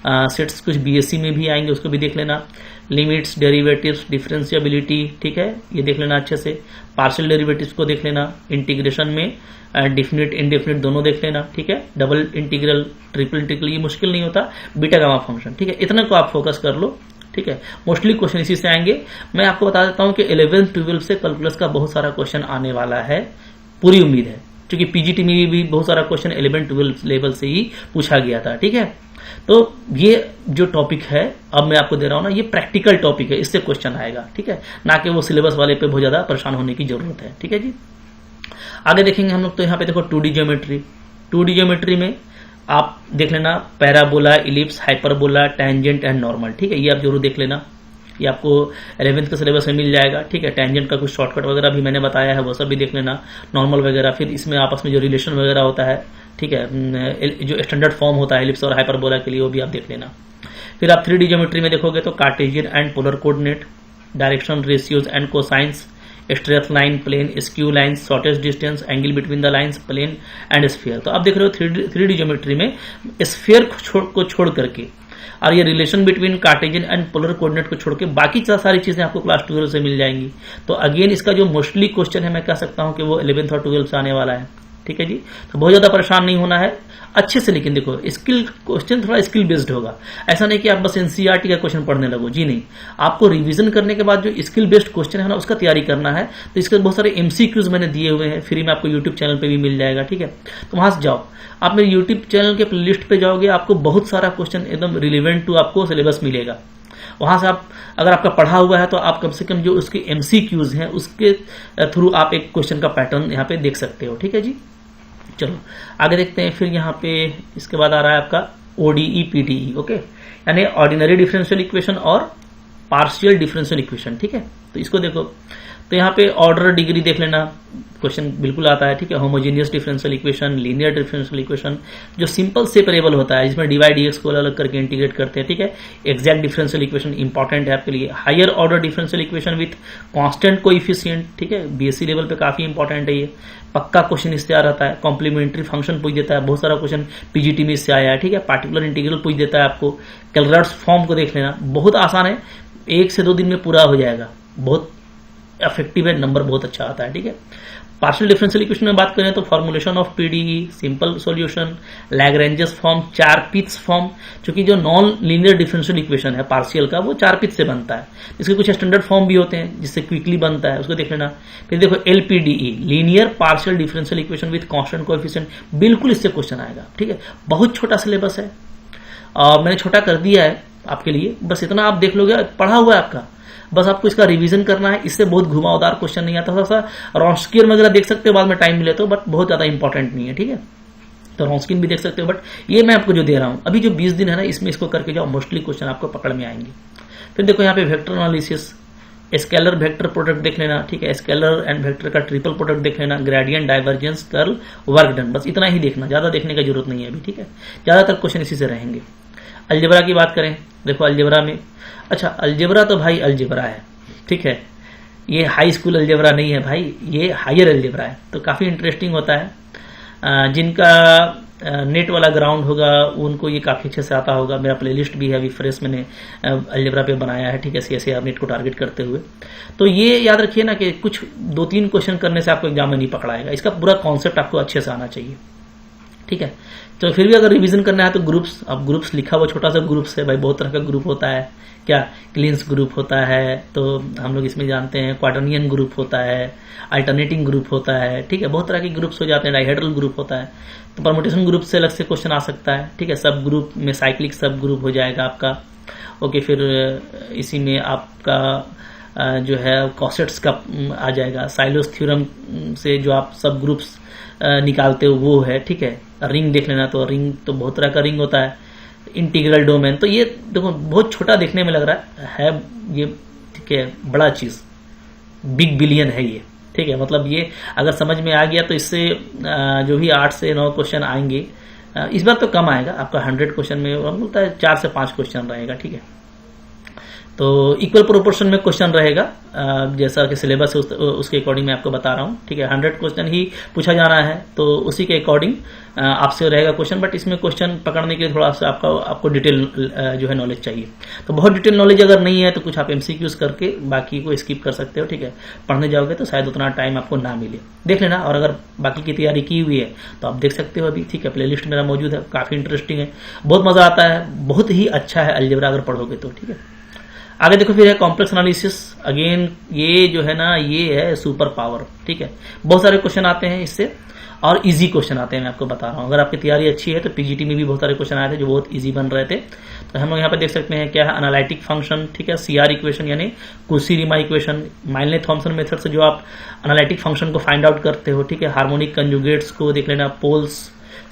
सेट्स कुछ BSc में भी आएंगे, उसको भी देख लेना। लिमिट्स, डेरिवेटिव्स, डिफरेंशिएबिलिटी, ठीक है, ये देख लेना अच्छे से। पार्शियल डेरिवेटिव्स को देख लेना, इंटीग्रेशन में डिफिनिट, इनडेफिनिट दोनों देख लेना, ठीक है। डबल इंटीग्रल, ट्रिपल इंटीग्रल, ये मुश्किल नहीं होता, बीटा गामा फंक्शन, ठीक है, इतना को आप फोकस कर लो, ठीक है। मोस्टली क्वेश्चन इसी से आएंगे। मैं आपको बता देता हूं कि 11-12 से कैलकुलस का बहुत सारा क्वेश्चन आने वाला है, पूरी उम्मीद है, क्योंकि PGT में भी बहुत सारा क्वेश्चन 11-12 लेवल से ही पूछा गया था, ठीक है। तो ये जो टॉपिक है अब मैं आपको दे रहा हूं ना, ये प्रैक्टिकल टॉपिक है, इससे क्वेश्चन आएगा, ठीक है, ना कि वो सिलेबस वाले पे बहुत ज्यादा परेशान होने की जरूरत है, ठीक है जी। आगे देखेंगे हम लोग, तो यहाँ पे देखो 2D ज्योमेट्री में आप देख लेना, parabola, ellipse, hyperbola, tangent and normal, ठीक है, ये आप जरूर देख लेना, ये आपको 11th के सिलेबस में मिल जाएगा, ठीक है। टैंजेंट का कुछ शॉर्टकट वगैरह भी मैंने बताया है, वो सब भी देख लेना, नॉर्मल वगैरह, फिर इसमें आपस में जो रिलेशन वगैरह होता है, ठीक है, जो स्टैंडर्ड फॉर्म होता है एलिप्स और हाइपरबोला के लिए, वो भी आप देख लेना। फिर आप 3D ज्योमेट्री में देखोगे तो Cartesian and polar coordinate, direction, ratios and cosines, straight line, plane, skew lines, shortest distance, angle between the lines, plane and sphere. तो आप देख रहे हो 3D ज्योमेट्री में स्फीयर को छोड़ करके, और ये relation between Cartesian and polar coordinate को छोड़ के बाकी सारी चीजें आपको क्लास 12 से मिल जाएंगी। तो अगेन इसका जो मोस्टली क्वेश्चन है, मैं कह सकता हूं कि वो 11th और 12 से आने वाला है, ठीक है जी। तो बहुत ज्यादा परेशान नहीं होना है अच्छे से, लेकिन देखो स्किल क्वेश्चन थोड़ा स्किल बेस्ड होगा, ऐसा नहीं कि आप बस NCERT का क्वेश्चन पढ़ने लगो, जी नहीं, आपको रिवीजन करने के बाद जो स्किल बेस्ड क्वेश्चन है ना उसका तैयारी करना है। तो इसके बहुत सारे MCQs मैंने दिए हुए हैं, फ्री में आपको यूट्यूब चैनल पे भी मिल जाएगा, ठीक है। तो वहां से जाओ, आप मेरे यूट्यूब चैनल के प्लेलिस्ट पे जाओगे, आपको बहुत सारा क्वेश्चन एकदम रिलेवेंट टू आपको सिलेबस मिलेगा, वहां से आप अगर आपका पढ़ा हुआ है तो आप कम से कम जो उसके MCQs हैं उसके थ्रू आप एक क्वेश्चन का पैटर्न यहाँ पे देख सकते हो। ठीक है जी, चलो आगे देखते हैं। फिर यहाँ पे इसके बाद आ रहा है आपका ODE PDE, ओके, यानी ऑर्डिनरी डिफरेंशियल इक्वेशन और पार्शियल डिफरेंशियल इक्वेशन। ठीक है, तो इसको देखो, तो यहाँ पे ऑर्डर डिग्री देख लेना, क्वेश्चन बिल्कुल आता है। ठीक है, homogeneous differential equation, linear differential equation, जो सिंपल सेपरेबल होता है जिसमें डिवाइड डीएक्स को अलग करके इंटीग्रेट करते हैं। ठीक है, एग्जैक्ट डिफरेंशियल इक्वेशन इंपॉर्टेंट है आपके लिए। Higher order differential equation with constant coefficient, ठीक है, बीएससी लेवल पे काफी इंपॉर्टेंट है ये, पक्का क्वेश्चन इससे आ रहता है। कॉम्प्लीमेंट्री फंक्शन पूछ देता है, बहुत सारा क्वेश्चन पीजीटी में इससे आया है। ठीक है, पार्टिकुलर इंटीग्रल पूछ देता है आपको। कैलकुलस फॉर्म को देख लेना, बहुत आसान है, 1 से 2 दिन में पूरा हो जाएगा, बहुत इफेक्टिव है, नंबर बहुत अच्छा आता है। ठीक है, पार्शियल डिफरेंशियल इक्वेशन में बात करें तो formulation of PDE, simple solution, Lagrange's form, 4 pits form, क्योंकि जो नॉन लीनियर डिफरेंशियल इक्वेशन है पार्शियल का वो 4 पिट से बनता है। इसके कुछ स्टैंडर्ड फॉर्म भी होते हैं जिससे क्विकली बनता है, उसको देख लेना। फिर देखो LPDE, linear partial differential equation with constant coefficient, बिल्कुल इससे क्वेश्चन आएगा। ठीक है, बहुत छोटा सिलेबस है और मैंने छोटा कर दिया है आपके लिए, बस इतना आप देख लोगे, पढ़ा हुआ है आपका, बस आपको इसका रिवीजन करना है। इससे बहुत घुमावदार क्वेश्चन नहीं आता, थोड़ा सा रॉन्स्किन वगैरह देख सकते हो बाद में टाइम मिले तो, बट बहुत ज्यादा इंपॉर्टेंट नहीं है। ठीक है, तो रॉन्स्किन भी देख सकते हो, बट ये मैं आपको जो दे रहा हूं अभी जो 20 दिन है ना, इसमें इसको करके जाओ, मोस्टली क्वेश्चन आपको पकड़ में आएंगे। फिर देखो यहाँ पे vector analysis, scalar vector product देख लेना। ठीक है, स्केलर एंड वेक्टर का ट्रिपल प्रोडक्ट देख लेना, gradient, divergence, curl, work done, बस इतना ही देखना, ज्यादा देखने की जरूरत नहीं है अभी। ठीक है, ज्यादातर क्वेश्चन इसी से रहेंगे। अलजेब्रा की बात करें, देखो अलजेब्रा में, अच्छा अलजेब्रा तो भाई अलजेब्रा है, ठीक है, ये हाई स्कूल अलजेब्रा नहीं है भाई, ये हायर अलजेब्रा है, तो काफी इंटरेस्टिंग होता है। जिनका नेट वाला ग्राउंड होगा उनको ये काफी अच्छे से आता होगा। मेरा प्लेलिस्ट भी है अभी फ्रेश मैंने अलजेब्रा पे बनाया है। ठीक है, CSAR नेट को टारगेट करते हुए, तो ये याद रखिए ना कि कुछ 2-3 क्वेश्चन करने से आपको एग्जाम में नहीं पकड़ाएगा, इसका पूरा कॉन्सेप्ट आपको अच्छे से आना चाहिए। ठीक है, तो फिर भी अगर रिवीजन करना है तो ग्रुप्स, अब ग्रुप्स लिखा हुआ छोटा सा ग्रुप्स है भाई, बहुत तरह का ग्रुप होता है, क्या क्लींस ग्रुप होता है, तो हम लोग इसमें जानते हैं, क्वाटर्नियन ग्रुप होता है, अल्टरनेटिंग ग्रुप होता है। ठीक है, बहुत तरह के ग्रुप्स हो जाते हैं, डाइहेड्रल ग्रुप होता है, तो परमुटेशन ग्रुप से अलग से क्वेश्चन आ सकता है। ठीक है, सब ग्रुप में साइक्लिक सब ग्रुप हो जाएगा आपका। ओके, फिर इसी में आपका जो है कॉसेट्स का आ जाएगा, साइलोस थ्योरम से जो आप सब ग्रुप्स निकालते हो वो है। ठीक है, रिंग देख लेना, तो रिंग तो बहुत तरह का रिंग होता है, इंटीग्रल डोमेन, तो ये देखो बहुत छोटा देखने में लग रहा है ये, ठीक है, बड़ा चीज, बिग बिलियन है ये। ठीक है, मतलब ये अगर समझ में आ गया तो इससे जो भी 8 से 9 क्वेश्चन आएंगे, इस बार तो कम आएगा आपका, 100 क्वेश्चन में बोलता है 4 से 5 क्वेश्चन रहेगा। ठीक है, तो इक्वल प्रोपोर्शन में क्वेश्चन रहेगा, जैसा कि सिलेबस है उसके अकॉर्डिंग मैं आपको बता रहा हूँ। ठीक है, 100 क्वेश्चन ही पूछा जाना है, तो उसी के अकॉर्डिंग आपसे रहेगा क्वेश्चन, बट इसमें क्वेश्चन पकड़ने के लिए थोड़ा सा आपको डिटेल जो है नॉलेज चाहिए। तो बहुत डिटेल नॉलेज अगर नहीं है तो कुछ आप MCQs करके बाकी को स्किप कर सकते हो। ठीक है, पढ़ने जाओगे तो शायद उतना टाइम आपको ना मिले, देख लेना। और अगर बाकी की तैयारी की हुई है तो आप देख सकते हो अभी। ठीक है, प्लेलिस्ट मेरा मौजूद है, काफी इंटरेस्टिंग है, बहुत मजा आता है, बहुत ही अच्छा है अलजेब्रा अगर पढ़ोगे तो। ठीक है, आगे देखो फिर है कॉम्प्लेक्स एनालिसिस, अगेन ये जो है ना ये है सुपर पावर। ठीक है, बहुत सारे क्वेश्चन आते हैं इससे और इजी क्वेश्चन आते हैं, मैं आपको बता रहा हूँ। अगर आपकी तैयारी अच्छी है तो पीजीटी में भी बहुत सारे क्वेश्चन आए थे जो बहुत इजी बन रहे थे। तो हम लोग यहाँ पे देख सकते हैं क्या है, एनालिटिक फंक्शन, ठीक है, CR इक्वेशन यानी कुर्सी-रीमा इक्वेशन, माइलने थॉम्सन मेथड से जो आप एनालिटिक फंक्शन को फाइंड आउट करते हो। ठीक है, हार्मोनिक कंजुगेट्स को देख लेना, पोल्स,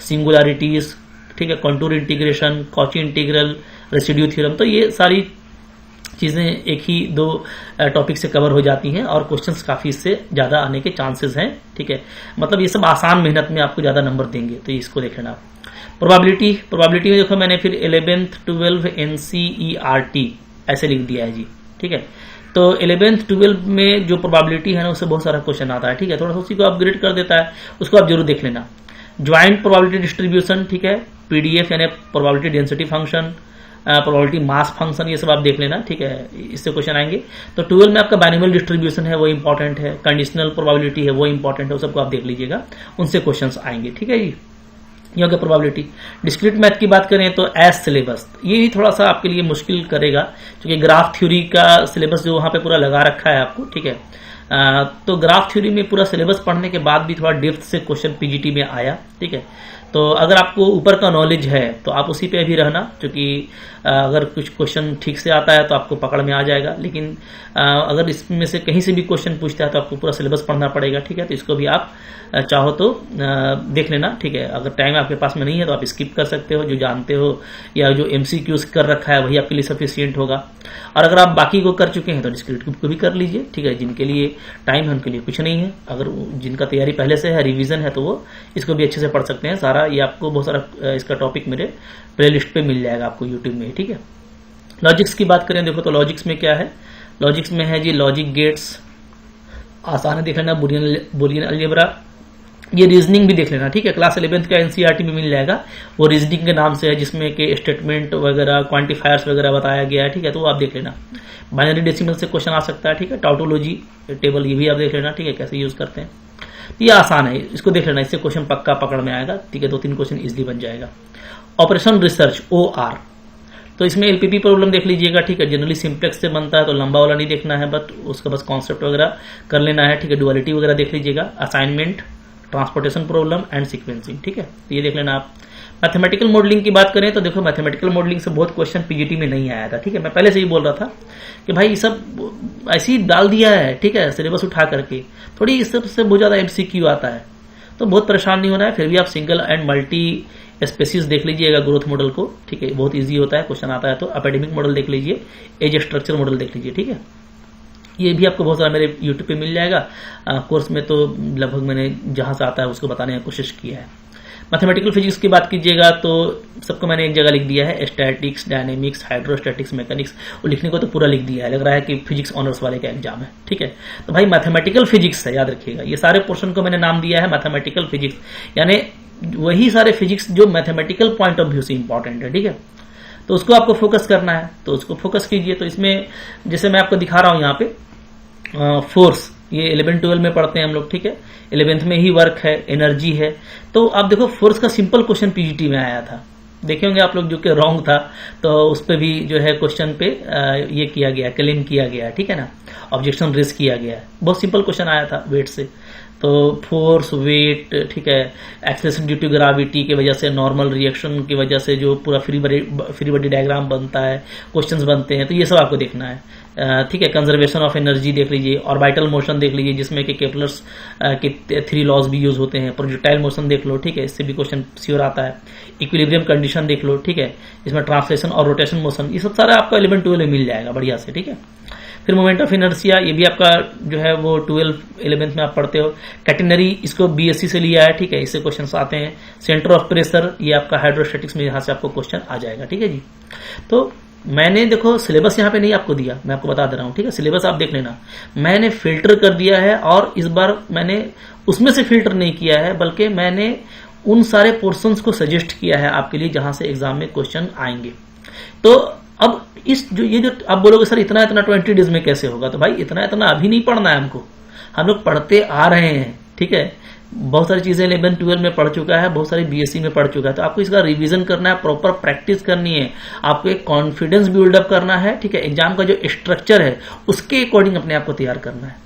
सिंगुलरिटीज, ठीक है, contour integration, Cauchy integral, residue theorem, तो ये सारी चीजें एक ही 2 टॉपिक से कवर हो जाती हैं और क्वेश्चंस काफी इससे ज्यादा आने के चांसेस हैं। ठीक है, मतलब ये सब आसान मेहनत में आपको ज्यादा नंबर देंगे, तो इसको देख लेना। प्रोबेबिलिटी में देखो मैंने फिर 11th 12 NCERT ऐसे लिख दिया है जी। ठीक है, तो 11th 12 में जो प्रोबेबिलिटी है ना उससे बहुत सारा क्वेश्चन आता है। ठीक है, थोड़ा सा उसी को अपग्रेड कर देता है, उसको आप जरूर देख लेना। ज्वाइंट प्रोबेबिलिटी डिस्ट्रीब्यूशन, ठीक है, PDF यानी probability density function, probability mass function, ये सब आप देख लेना। ठीक है, इससे क्वेश्चन आएंगे। तो 12 में आपका बाइनोमियल डिस्ट्रीब्यूशन है वो इंपॉर्टेंट है, कंडीशनल प्रोबेबिलिटी है वो इंपॉर्टेंट है, वो सबको आप देख लीजिएगा, उनसे क्वेश्चंस आएंगे। ठीक है जी, ये हो गया प्रोबेबिलिटी। डिस्क्रीट मैथ की बात करें तो एस सिलेबस, ये भी थोड़ा सा आपके लिए मुश्किल करेगा क्योंकि ग्राफ थ्योरी का सिलेबस जो वहां पे पूरा लगा रखा है आपको। ठीक है, तो ग्राफ थ्योरी में पूरा सिलेबस पढ़ने के बाद भी थोड़ा डेप्थ से क्वेश्चन पीजीटी में आया। ठीक है, तो अगर आपको ऊपर का नॉलेज है तो आप उसी पे भी रहना, क्योंकि अगर कुछ क्वेश्चन ठीक से आता है तो आपको पकड़ में आ जाएगा, लेकिन अगर इसमें से कहीं से भी क्वेश्चन पूछता है तो आपको पूरा सिलेबस पढ़ना पड़ेगा, ठीक है। तो इसको भी आप चाहो तो देख लेना, ठीक है। अगर टाइम आपके पास में नहीं है तो आप स्किप कर सकते हो, जो जानते हो या जो MCQs कर रखा है वही आपके लिए सफिशिएंट होगा। और अगर आप बाकी को कर चुके हैं तो डिस्क्रिप्टिव को भी कर लीजिए, ठीक है। जिनके लिए टाइम है उनके लिए कुछ नहीं है, अगर जिनका तैयारी पहले से है, रिवीजन है, तो वो इसको भी अच्छे से पढ़ सकते हैं। सारा ये आपको बहुत सारा इसका टॉपिक मेरे प्लेलिस्ट पे मिल जाएगा आपको यूट्यूब में, ठीक है। लॉजिक्स की बात करें, देखो तो लॉजिक्स में क्या है, लॉजिक्स में है जी लॉजिक गेट्स, आसान है, देख लेना। बुलियन अलजेब्रा, ये रीजनिंग भी देख लेना, ठीक है। क्लास 11th का NCERT में मिल जाएगा, वो रीजनिंग के नाम से है, जिसमें कि स्टेटमेंट वगैरह, क्वांटिफायर्स वगैरह बताया गया है, ठीक है। तो वो आप देख लेना। बाइनरी डेसिमल से क्वेश्चन आ सकता है, ठीक है। टाउटोलॉजी टेबल, ये भी आप देख लेना, ठीक है, कैसे यूज करते हैं। ये आसान है, इसको देख लेना, इससे क्वेश्चन पक्का पकड़ में आएगा, ठीक है। 2-3 क्वेश्चन इजिली बन जाएगा। ऑपरेशन रिसर्च OR, तो इसमें LPP प्रॉब्लम देख लीजिएगा, ठीक है। जनरली सिंप्लेक्स से बनता है तो लंबा वाला नहीं देखना है, बट उसका बस कॉन्सेप्ट वगैरह कर लेना है, ठीक है। डुअलिटी वगैरह देख लीजिएगा। Assignment, transportation problem and sequencing, ठीक है। तो ये देख लेना आप। मैथमेटिकल मॉडलिंग की बात करें तो देखो मैथमेटिकल मॉडलिंग से बहुत क्वेश्चन PGT में नहीं आया था, ठीक है। मैं पहले से ही बोल रहा था कि भाई ये सब ऐसे ही डाल दिया है, ठीक है, सिलेबस उठा करके, थोड़ी इस सबसे बहुत ज्यादा MCQ आता है, तो बहुत परेशान नहीं होना है। फिर भी आप सिंगल एंड मल्टी स्पेसिस देख लीजिएगा ग्रोथ मॉडल को, ठीक है, बहुत ईजी होता है, क्वेश्चन आता है तो। एपेडेमिक मॉडल देख लीजिए, एज स्ट्रक्चर मॉडल देख लीजिए, ठीक है। ये भी आपको बहुत सारा मेरे यूट्यूब पे मिल जाएगा। कोर्स में तो लगभग मैंने जहां से आता है उसको बताने की कोशिश किया है। मैथमेटिकल फिजिक्स की बात कीजिएगा तो सबको मैंने एक जगह लिख दिया है, स्टैटिक्स, डायनेमिक्स, हाइड्रोस्टैटिक्स, मैकेनिक्स, वो लिखने को तो पूरा लिख दिया है, लग रहा है कि फिजिक्स ऑनर्स वाले का एग्जाम है, ठीक है। तो भाई मैथमेटिकल फिजिक्स है, याद रखिएगा, ये सारे पोर्शन को मैंने नाम दिया है मैथमेटिकल फिजिक्स, यानी वही सारे फिजिक्स जो मैथमेटिकल पॉइंट ऑफ व्यू से इंपॉर्टेंट है, ठीक है। तो उसको आपको फोकस करना है, तो उसको फोकस कीजिए। तो इसमें जैसे मैं आपको दिखा रहा हूं यहाँ पे फोर्स, ये 11-12 में पढ़ते हैं हम लोग, ठीक है। 11th में ही वर्क है, एनर्जी है। तो आप देखो फोर्स का सिंपल क्वेश्चन PGT में आया था, देखे होंगे आप लोग, जो कि रॉन्ग था, तो उस पर भी जो है क्वेश्चन पे ये किया गया, क्लेम किया गया, ठीक है ना, ऑब्जेक्शन रेज किया गया। बहुत सिंपल क्वेश्चन आया था वेट से। तो फोर्स, वेट, ठीक है, एक्सेलरेशन ड्यू टू ग्रेविटी की वजह से, नॉर्मल रिएक्शन की वजह से जो पूरा फ्री बॉडी डायग्राम बनता है, क्वेश्चंस बनते हैं, तो ये सब आपको देखना है, ठीक है। कंजर्वेशन ऑफ एनर्जी देख लीजिए, ऑर्बिटल मोशन देख लीजिए, जिसमें कि केपलर्स के 3 लॉज भी यूज होते हैं। प्रोजेक्टाइल मोशन देख लो, ठीक है, इससे भी क्वेश्चन श्योर आता है। इक्विलिब्रियम कंडीशन देख लो, ठीक है, इसमें ट्रांसलेशन और रोटेशन मोशन, ये सब सारा आपको 11-12 में मिल जाएगा बढ़िया से, ठीक है। फिर मोमेंट ऑफ इनर्शिया, ये भी आपका जो है वो 12-11th में आप पढ़ते हो। कैटेनरी, इसको BSc से लिया है, ठीक है, इससे क्वेश्चंस आते हैं। सेंटर ऑफ प्रेशर, ये आपका हाइड्रोस्टैटिक्स में यहाँ से आपको क्वेश्चन आ जाएगा, ठीक है जी। तो मैंने देखो सिलेबस यहाँ पे नहीं आपको दिया, मैं आपको बता दे रहा हूँ, ठीक है। सिलेबस आप देख लेना, मैंने फिल्टर कर दिया है, और इस बार मैंने उसमें से फिल्टर नहीं किया है, बल्कि मैंने उन सारे पोर्शंस को सजेस्ट किया है आपके लिए जहां से एग्जाम में क्वेश्चन आएंगे। तो अब ये जो आप बोलोगे सर इतना 20 डेज में कैसे होगा, तो भाई इतना अभी नहीं पढ़ना है हमको, हम लोग पढ़ते आ रहे हैं, ठीक है। बहुत सारी चीजें 11-12 में पढ़ चुका है, बहुत सारी BSc में पढ़ चुका है, तो आपको इसका रिवीजन करना है, प्रॉपर प्रैक्टिस करनी है, आपको एक कॉन्फिडेंस बिल्डअप करना है, ठीक है। एग्जाम का जो स्ट्रक्चर है उसके अकॉर्डिंग अपने आप को तैयार करना है।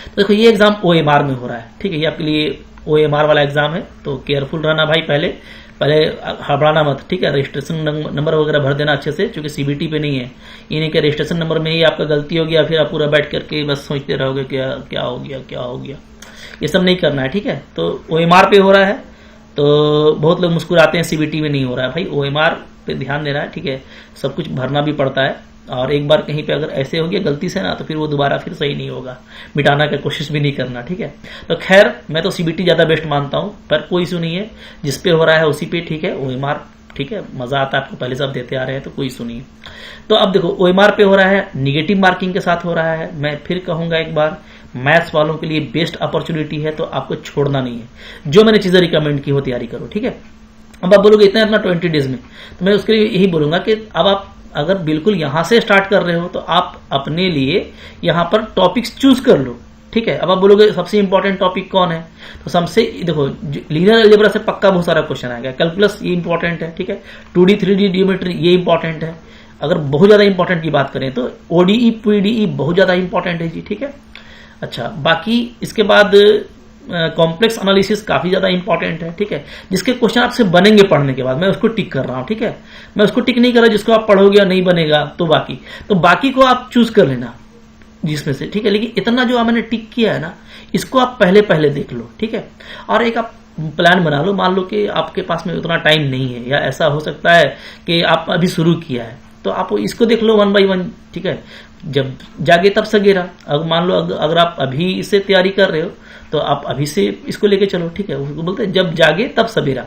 तो देखो ये एग्जाम OMR में हो रहा है, ठीक है, ये आपके लिए OMR वाला एग्जाम है, तो केयरफुल रहना भाई, पहले हड़बड़ाना मत, ठीक है। रजिस्ट्रेशन नंबर वगैरह भर देना अच्छे से, क्योंकि CBT पे नहीं है। ये नहीं कि रजिस्ट्रेशन नंबर में ही आपका गलती हो गया, फिर आप पूरा बैठ करके बस सोचते रहोगे क्या हो गया, ये सब नहीं करना है, ठीक है। तो OMR पे हो रहा है, तो बहुत लोग मुस्कुराते हैं CBT में नहीं हो रहा है, भाई OMR पे ध्यान देना है, ठीक है। सब कुछ भरना भी पड़ता है, और एक बार कहीं पे अगर ऐसे हो गया गलती से ना, तो फिर वो दोबारा फिर सही नहीं होगा, मिटाना की कोशिश भी नहीं करना, ठीक है। तो खैर मैं तो CBT ज्यादा बेस्ट मानता हूं, पर कोई इशू नहीं है, जिस पे हो रहा है उसी पे ठीक है। OMR, ठीक है, मजा आता है आपको, पहले से आप देते आ रहे हैं, तो कोई इशू नहीं है। तो अब देखो OMR पे हो रहा है, निगेटिव मार्किंग के साथ हो रहा है। मैं फिर कहूंगा एक बार, मैथ्स वालों के लिए बेस्ट अपॉर्चुनिटी है, तो आपको छोड़ना नहीं है। जो मैंने चीजें रिकमेंड की वो तैयारी करो, ठीक है। अब आप बोलोगे इतना 20 डेज में, तो मैं उसके लिए यही बोलूंगा कि अब आप अगर बिल्कुल यहां से स्टार्ट कर रहे हो तो आप अपने लिए यहां पर टॉपिक्स चूज कर लो, ठीक है। अब आप बोलोगे सबसे इंपॉर्टेंट टॉपिक कौन है, तो सबसे देखो लीनियर अलजेब्रा से पक्का बहुत सारा क्वेश्चन आएगा। कैलकुलस ये इंपॉर्टेंट है, ठीक है। 2D 3D ज्योमेट्री ये इंपॉर्टेंट है। अगर बहुत ज्यादा इंपॉर्टेंट की बात करें तो ODE PDE बहुत ज्यादा इंपॉर्टेंट है जी, ठीक है। अच्छा, बाकी इसके बाद कॉम्प्लेक्स एनालिसिस काफी ज्यादा इंपॉर्टेंट है, ठीक है, जिसके क्वेश्चन आपसे बनेंगे पढ़ने के बाद, मैं उसको टिक कर रहा हूं, ठीक है, मैं उसको टिक नहीं कर रहा जिसको आप पढ़ोगे और नहीं बनेगा तो बाकी को आप चूज कर लेना जिसमें से, ठीक है, लेकिन इतना जो मैंने टिक किया है ना, इसको आप पहले देख लो, ठीक है, और एक आप प्लान बना लो। मान लो कि आपके पास में उतना टाइम नहीं है, या ऐसा हो सकता है कि आप अभी शुरू किया है, तो आप इसको देख लो 1 by 1, ठीक है, जब जागे तब सगेरा। अब मान लो अगर आप अभी इससे तैयारी कर रहे हो तो आप अभी से इसको लेके चलो, ठीक है, उसको बोलते हैं जब जागे तब सवेरा।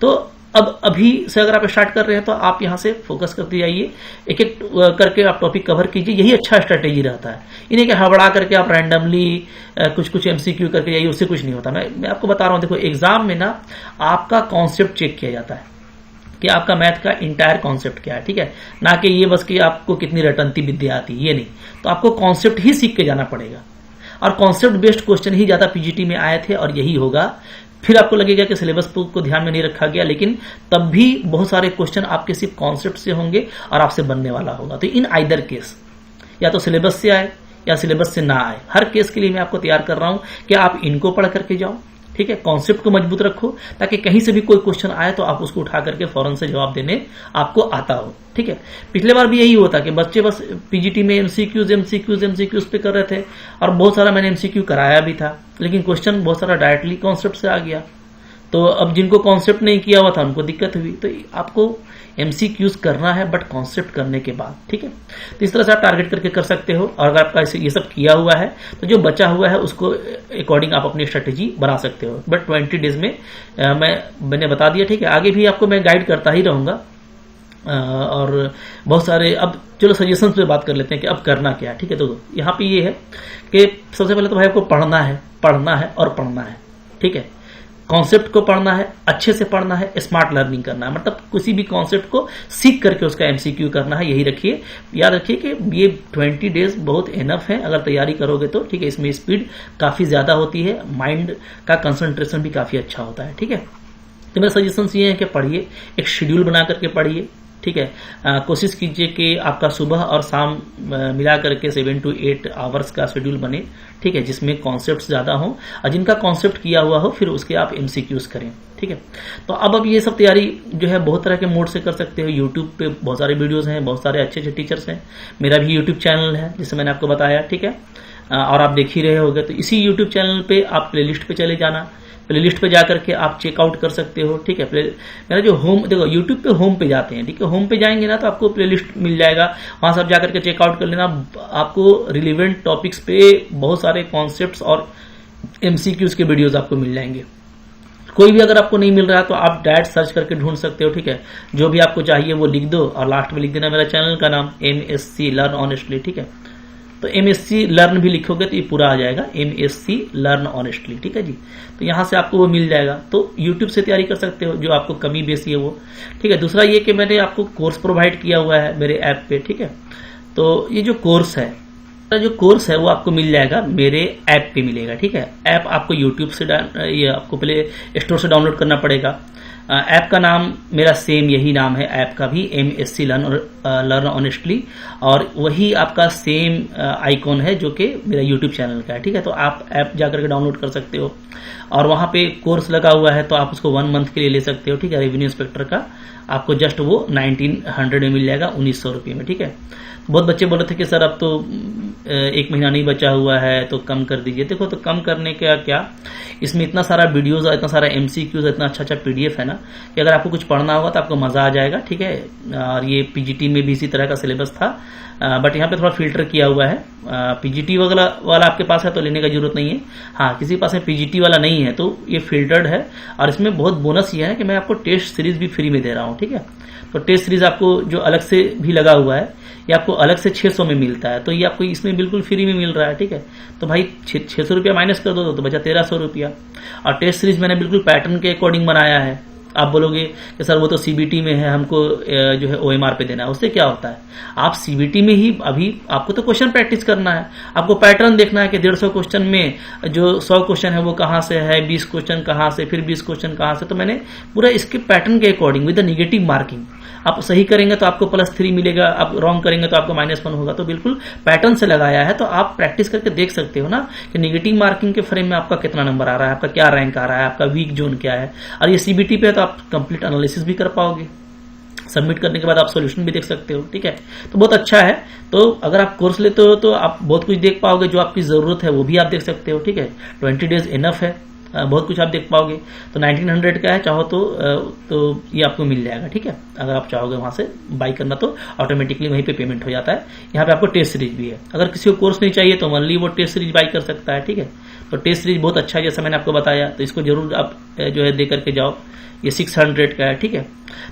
तो अब अभी से अगर आप स्टार्ट कर रहे हैं तो आप यहां से फोकस करते जाइए, एक एक करके आप टॉपिक कवर कीजिए, यही अच्छा स्ट्रेटेजी रहता है। इन्हें कि हड़बड़ा करके आप रैंडमली कुछ एमसीक्यू करके जाइए, उससे कुछ नहीं होता। मैं आपको बता रहा हूं, देखो एग्जाम में ना आपका कॉन्सेप्ट चेक किया जाता है कि आपका मैथ का इंटायर कॉन्सेप्ट क्या है, ठीक है, ना कि ये बस कि आपको कितनी रटंती विद्या आती है, ये नहीं। तो आपको कॉन्सेप्ट ही सीख के जाना पड़ेगा, और कॉन्सेप्ट बेस्ड क्वेश्चन ही ज्यादा पीजीटी में आए थे, और यही होगा। फिर आपको लगेगा कि सिलेबस को ध्यान में नहीं रखा गया, लेकिन तब भी बहुत सारे क्वेश्चन आपके सिर्फ कॉन्सेप्ट से होंगे और आपसे बनने वाला होगा। तो इन आइदर केस, या तो सिलेबस से आए या सिलेबस से ना आए, हर केस के लिए मैं आपको तैयार कर रहा हूं कि आप इनको पढ़ करके जाओ, ठीक है, कॉन्सेप्ट को मजबूत रखो, ताकि कहीं से भी कोई क्वेश्चन आए तो आप उसको उठा करके फौरन से जवाब देने आपको आता हो, ठीक है। पिछले बार भी यही होता कि बच्चे बस पीजीटी में एमसीक्यूज पे कर रहे थे, और बहुत सारा मैंने एमसीक्यू कराया भी था, लेकिन क्वेश्चन बहुत सारा डायरेक्टली कॉन्सेप्ट से आ गया। तो अब जिनको कॉन्सेप्ट नहीं किया हुआ था उनको दिक्कत हुई। तो आपको एमसीक्यूज करना है, बट कॉन्सेप्ट करने के बाद, ठीक है। तो इस तरह से आप टारगेट करके कर सकते हो, और अगर आपका ये सब किया हुआ है तो जो बचा हुआ है उसको अकॉर्डिंग आप अपनी स्ट्रेटेजी बना सकते हो। बट 20 डेज में मैंने बता दिया, ठीक है। आगे भी आपको मैं गाइड करता ही रहूंगा, और बहुत सारे, अब चलो सजेशन पे बात कर लेते हैं कि अब करना क्या है, ठीक है। तो यहाँ पे ये है कि सबसे पहले तो भाई आपको पढ़ना है और पढ़ना है, ठीक है। कॉन्सेप्ट को पढ़ना है, अच्छे से पढ़ना है, स्मार्ट लर्निंग करना है, मतलब किसी भी कॉन्सेप्ट को सीख करके उसका एमसीक्यू करना है। यही रखिए, याद रखिए कि ये 20 डेज बहुत इनफ है अगर तैयारी करोगे तो, ठीक है। इसमें स्पीड काफी ज्यादा होती है, माइंड का कंसंट्रेशन भी काफी अच्छा होता है, ठीक है। तो मेरे सजेशन ये है कि पढ़िए, एक शेड्यूल बना करके पढ़िए, ठीक है। कोशिश कीजिए कि आपका सुबह और शाम मिला करके 7 to 8 आवर्स का शेड्यूल बने, ठीक है, जिसमें कॉन्सेप्ट्स ज्यादा हो, और जिनका कॉन्सेप्ट किया हुआ हो फिर उसके आप एमसीक्यूज करें, ठीक है। तो अब ये सब तैयारी जो है बहुत तरह के मोड से कर सकते हो। यूट्यूब पे बहुत सारे वीडियोस हैं, बहुत सारे अच्छे टीचर्स हैं। मेरा भी यूट्यूब चैनल है जिसे मैंने आपको बताया, ठीक है, और आप देख ही रहे होगे। तो इसी यूट्यूब चैनल पे आप प्लेलिस्ट पे चले जाना, प्लेलिस्ट पे जाकर के आप चेकआउट कर सकते हो, ठीक है। मेरा जो होम, देखो यूट्यूब पे होम पे जाते हैं, ठीक है, होम पे जाएंगे ना तो आपको प्लेलिस्ट मिल जाएगा, वहां से आप जाकर के चेकआउट कर लेना। आपको रिलेवेंट टॉपिक्स पे बहुत सारे कॉन्सेप्ट्स और एमसीक्यूज के वीडियोस आपको मिल जाएंगे। कोई भी अगर आपको नहीं मिल रहा है तो आप डायरेक्ट सर्च करके ढूंढ सकते हो, ठीक है। जो भी आपको चाहिए वो लिख दो, और लास्ट में लिख देना मेरा चैनल का नाम, MSc लर्न ऑनेस्टली, ठीक है। तो MSc लर्न भी लिखोगे तो ये पूरा आ जाएगा, MSc लर्न ऑनेस्टली, ठीक है जी। तो यहां से आपको वो मिल जाएगा। तो YouTube से तैयारी कर सकते हो, जो आपको कमी बेसी है वो, ठीक है। दूसरा ये कि मैंने आपको कोर्स प्रोवाइड किया हुआ है मेरे ऐप पे, ठीक है। तो ये जो कोर्स है वो आपको मिल जाएगा मेरे ऐप पे मिलेगा, ठीक है। ऐप आपको यूट्यूब से ये आपको प्ले स्टोर से डाउनलोड करना पड़ेगा। ऐप का नाम मेरा सेम यही नाम है, ऐप का भी MSc लर्न ऑनेस्टली, और वही आपका सेम आइकॉन है जो कि मेरा यूट्यूब चैनल का है, ठीक है। तो आप ऐप जाकर के डाउनलोड कर सकते हो, और वहां पे कोर्स लगा हुआ है तो आप उसको 1 मंथ के लिए ले सकते हो, ठीक है। रेवेन्यू इंस्पेक्टर का आपको जस्ट वो 1900 में मिल जाएगा, 1900 रुपये में, ठीक है। बहुत बच्चे बोल रहे थे कि सर अब तो 1 महीना नहीं बचा हुआ है तो कम कर दीजिए। देखो, तो कम करने का क्या, इसमें इतना सारा वीडियोस और इतना सारा एमसीक्यूज, इतना अच्छा PDF है ना कि अगर आपको कुछ पढ़ना होगा तो आपको मजा आ जाएगा, ठीक है। और ये पीजीटी में भी इसी तरह का सिलेबस था, बट यहाँ पे थोड़ा फिल्टर किया हुआ है। पीजीटी वगैरह वाला आपके पास है तो लेने का जरूरत नहीं है। हाँ, किसी के पास में पीजीटी वाला नहीं है तो ये फिल्टर्ड है, और इसमें बहुत बोनस ये है कि मैं आपको टेस्ट सीरीज भी फ्री में दे रहा हूँ, ठीक है। तो टेस्ट सीरीज आपको जो अलग से भी लगा हुआ है, ये आपको अलग से 600 में मिलता है, तो ये आपको इसमें बिल्कुल फ्री में मिल रहा है, ठीक है। तो भाई 600 रुपया माइनस कर दो तो बचा 1300 रुपया। और टेस्ट सीरीज मैंने बिल्कुल पैटर्न के अकॉर्डिंग बनाया है। आप बोलोगे कि सर वो तो सीबीटी में है, हमको जो है OMR पे देना है, उससे क्या होता है, आप सीबीटी में ही अभी आपको तो क्वेश्चन प्रैक्टिस करना है, आपको पैटर्न देखना है कि 150 क्वेश्चन में जो 100 क्वेश्चन है वो कहाँ से है, 20 क्वेश्चन कहाँ से, फिर 20 क्वेश्चन कहाँ से। तो मैंने पूरा इसके पैटर्न के according with the negative marking आप सही करेंगे तो आपको +3 मिलेगा, आप रॉन्ग करेंगे तो आपको -1 होगा। तो बिल्कुल पैटर्न से लगाया है, तो आप प्रैक्टिस करके देख सकते हो ना कि नेगेटिव मार्किंग के फ्रेम में आपका कितना नंबर आ रहा है, आपका क्या रैंक आ रहा है, आपका वीक जोन क्या है। और ये सीबीटी पे है तो आप कंप्लीट एनालिसिस भी कर पाओगे। सबमिट करने के बाद आप सॉल्यूशन भी देख सकते हो, ठीक है। तो बहुत अच्छा है। तो अगर आप कोर्स लेते हो तो आप बहुत कुछ देख पाओगे, जो आपकी जरूरत है वो भी आप देख सकते हो, ठीक है। 20 डेज इनफ है, बहुत कुछ आप देख पाओगे। तो 1900 का है, चाहो तो ये आपको मिल जाएगा, ठीक है। अगर आप चाहोगे वहां से बाई करना तो ऑटोमेटिकली वहीं पे पेमेंट हो जाता है। यहाँ पे आपको टेस्ट सीरीज भी है। अगर किसी को कोर्स नहीं चाहिए तो ओनली वो टेस्ट सीरीज बाई कर सकता है, ठीक है। तो टेस्ट सीरीज बहुत अच्छा है, जैसा मैंने आपको बताया। तो इसको जरूर आप जो है दे करके जाओ। ये 600 का है, ठीक है।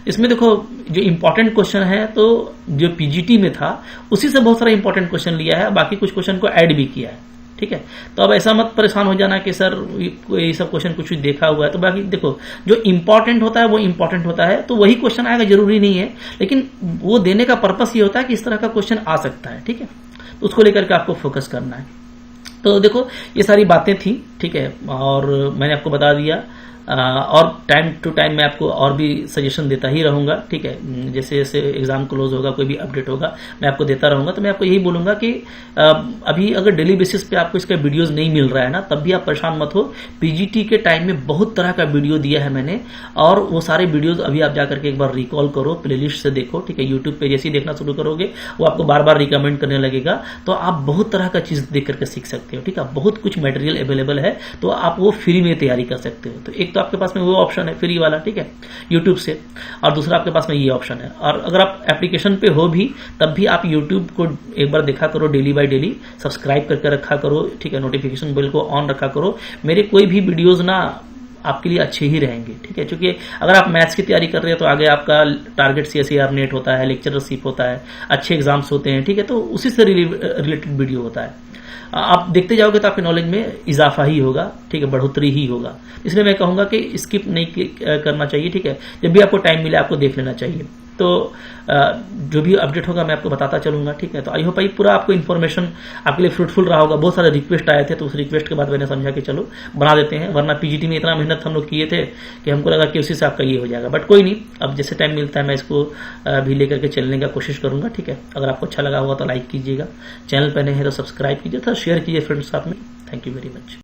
इसमें देखो जो इंपॉर्टेंट क्वेश्चन है, तो जो पीजीटी में था उसी से बहुत सारा इंपॉर्टेंट क्वेश्चन लिया है, बाकी कुछ क्वेश्चन को ऐड भी किया है, ठीक है। तो अब ऐसा मत परेशान हो जाना कि सर ये सब क्वेश्चन कुछ देखा हुआ है। तो बाकी देखो जो इंपॉर्टेंट होता है वो इंपॉर्टेंट होता है, तो वही क्वेश्चन आएगा, जरूरी नहीं है। लेकिन वो देने का पर्पस ये होता है कि इस तरह का क्वेश्चन आ सकता है, ठीक है। तो उसको लेकर के आपको फोकस करना है। तो देखो ये सारी बातें थी, ठीक है। और मैंने आपको बता दिया, और टाइम टू टाइम मैं आपको और भी सजेशन देता ही रहूंगा, ठीक है। जैसे जैसे एग्जाम क्लोज होगा, कोई भी अपडेट होगा, मैं आपको देता रहूंगा। तो मैं आपको यही बोलूंगा कि अभी अगर डेली बेसिस पे आपको इसका वीडियोस नहीं मिल रहा है ना, तब भी आप परेशान मत हो। पीजीटी के टाइम में बहुत तरह का वीडियो दिया है मैंने, और वो सारे वीडियोस अभी आप जाकर के एक बार रिकॉल करो, प्लेलिस्ट से देखो, ठीक है। यूट्यूब पे जैसे ही देखना शुरू करोगे वो आपको बार बार रिकमेंड करने लगेगा, तो आप बहुत तरह का चीज देख करके सीख सकते हो, ठीक है। बहुत कुछ मटेरियल अवेलेबल है, तो आप वो फ्री में तैयारी कर सकते हो। तो एक तो आपके पास में वो ऑप्शन है फ्री वाला, ठीक है, यूट्यूब से, और दूसरा आपके पास में ये ऑप्शन है। और अगर आप एप्लीकेशन पे हो भी तब भी आप यूट्यूब को एक बार देखा करो, डेली बाय डेली सब्सक्राइब करके रखा करो, ठीक है। नोटिफिकेशन बेल को ऑन रखा करो। मेरे कोई भी वीडियोस ना आपके लिए अच्छे ही रहेंगे, ठीक है। क्योंकि अगर आप मैथ्स की तैयारी कर रहे हो तो आगे आपका टारगेट CSER नेट होता है, लेक्चरशिप होता है, अच्छे एग्जाम्स होते हैं, ठीक है। तो उसी से रिलेटेड वीडियो होता है। आप देखते जाओगे तो आपके नॉलेज में इजाफा ही होगा, ठीक है, बढ़ोतरी ही होगा। इसलिए मैं कहूंगा कि स्किप नहीं करना चाहिए, ठीक है। जब भी आपको टाइम मिले आपको देख लेना चाहिए। तो जो भी अपडेट होगा मैं आपको बताता चलूंगा, ठीक है। तो आई होप ये पूरा आपको इन्फॉर्मेशन आपके लिए फ्रूटफुल रहा होगा। बहुत सारे रिक्वेस्ट आए थे, तो उस रिक्वेस्ट के बाद मैंने समझा कि चलो बना देते हैं, वरना पीजीटी में इतना मेहनत हम लोग किए थे कि हमको लगा कि उसी से आपका ये हो जाएगा। बट कोई नहीं, अब जैसे टाइम मिलता है मैं इसको भी लेकर के चलने का कोशिश करूंगा, ठीक है। अगर आपको अच्छा लगा होगा तो लाइक कीजिएगा, चैनल पर नहीं है तो सब्सक्राइब कीजिए, शेयर कीजिए फ्रेंड्स साथ में। Thank you very much.